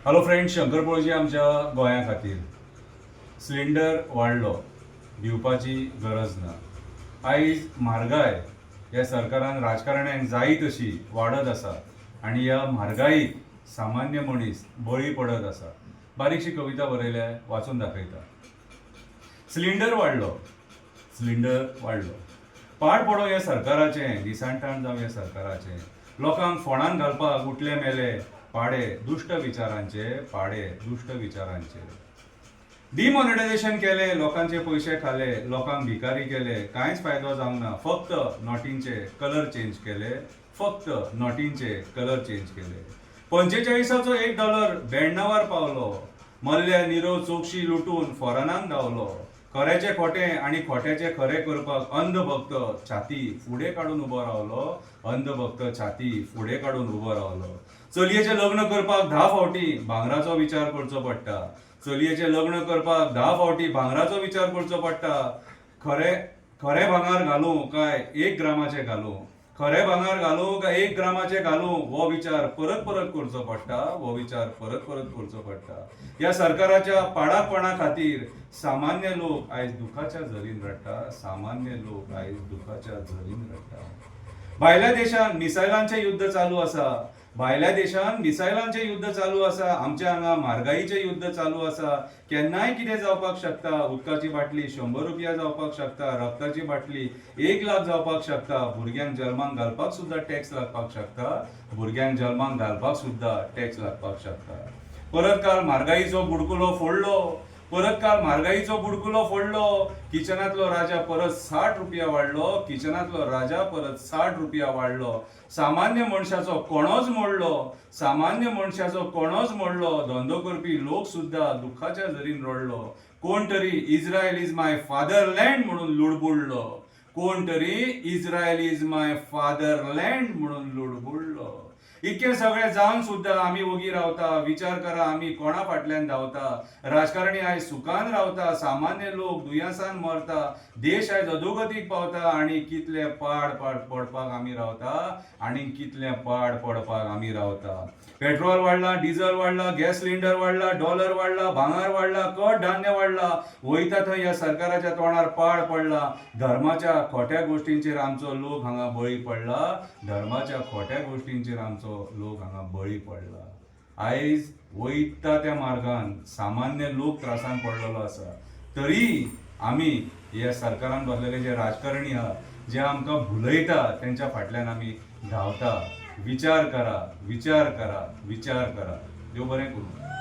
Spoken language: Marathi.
हॅलो फ्रेंड्स, शंकर पळोवची आमच्या गोंया खातीर सिलिंडर वाडलो, दिवपाची गरज ना. आयज म्हारगाय ह्या सरकारान राजकारण्यांक जायी तशी वाडत आसा आनी ह्या म्हारगायीक सामान्य मनीस बळी पडत आसा. बारीकशी कविता बरयल्या, वाचून दाखयता. सिलिंडर वाडलो, सिलिंडर वाडलो. पाड पडो ह्या सरकाराचें, दिसांठाण जावं ह्या सरकाराचें. लोकांक फोंडान घालपाक उठले मेले पाडे दुष्ट विचारांचे, पाडे दुष्ट विचारांचे. डिमॉनिटायझेशन केले, लोकांचे पयशे खाले, लोकांक भिकारी केले, कांयच फायदो जावंक ना. फक्त नोटींचे कलर चेंज केले, फक्त नोटींचे कलर चेंज केले. 45चो $1 92 पावलो. मल्ल्या निरव चोकशी लुटून फॉरेनाक धांवलो. खऱ्याचे खोटें आनी खोट्याचे खरें करपाक अंधभक्त छाती फुडें काडून उबो रावलो. अंधभक्त छाती फुडें काडून उबो रावलो. चलयेचें लग्न करपाक 10 फावटी भांगराचो विचार करचो पडटा. चलयेचें लग्न करपाक 10 फावटी भांगराचो विचार करचो पडटा. खरें भांगार घालूं काय 1 ग्रामाचें घालूं, खरें भांगार घालूं काय 1 ग्रामाचें घालूं, हो विचार परत परत करचो पडटा. हो विचार परत परत करचो पडटा. ह्या सरकाराच्या पाडापणा खातीर सामान्य लोक आयज दुखाच्या झरीन रडटा. सामान्य लोक आयज दुखाच्या झरीन रडटा. भायल्या देशांत मिसायलांचें युद्ध चालू आसा. भायल्या देशांत मिसायलांचें युद्ध चालू आसा. आमच्या हांगा म्हारगायीचें युद्ध चालू आसा. केन्नाय कितें जावपाक शकता. उदकाची बाटली 100 रुपया जावपाक शकता. रक्ताची बाटली 1 लाख जावपाक शकता. भुरग्यांक जल्माक घालपाक सुद्दां टॅक्स लागपाक शकता. भुरग्यांक जल्माक घालपाक सुद्दां टॅक्स लागपाक शकता. परत काल म्हारगायीचो बुडकुलो फोडलो. परत काल म्हारगायीचो बुडकुलो फोडलो. किचनांतलो राजा परत 60 रुपया वाडलो. किचनांतलो राजा परत 60 रुपया वाडलो. सामान्य मनशाचो कोणोच मोडलो. सामान्य मनशाचो कोणोच मोडलो. धंदो करपी लोक सुद्दां दुखाच्या झरीन रडलो. कोण तरी इज्रायल इज माय फादरलँड म्हणून लुडबुडलो. कोण तरी इज्रायल इज माय फादरलँड म्हणून लुडबुडलो. इतकें सगळें जावन सुद्दां आमी वगी रावता. विचार करा, आमी कोणा फाटल्यान धांवता. राजकारणी आयज सुखान रावता. सामान्य लोक दुयेंसान मरता. देश आयज अधोगतीक पावता. आनी कितले पाड पडपाक आमी रावता. आनी कितले पाड पडपाक आमी रावता. पेट्रोल वाडला, डिझल वाडला, गॅस सिलिंडर वाडला, डॉलर वाडला, भांगार वाडला, कडधान्य वाडला. वयता थंय ह्या सरकाराच्या तोंडार पाड पडला. धर्माच्या खोट्या गोश्टींचेर आमचो लोक हांगा बळी पडला. धर्माच्या खोट्या गोश्टींचेर आमचो लोक हांगा बळी पडला. आयज वयता त्या मार्गान सामान्य लोक त्रासान पडलेलो आसा. तरी आमी ह्या सरकारान बसलेले जे राजकारणी आहा, जे आमकां भुलयता, तेंच्या फाटल्यान आमी धांवता. विचार करा, विचार करा, विचार करा. देव बरें करूं.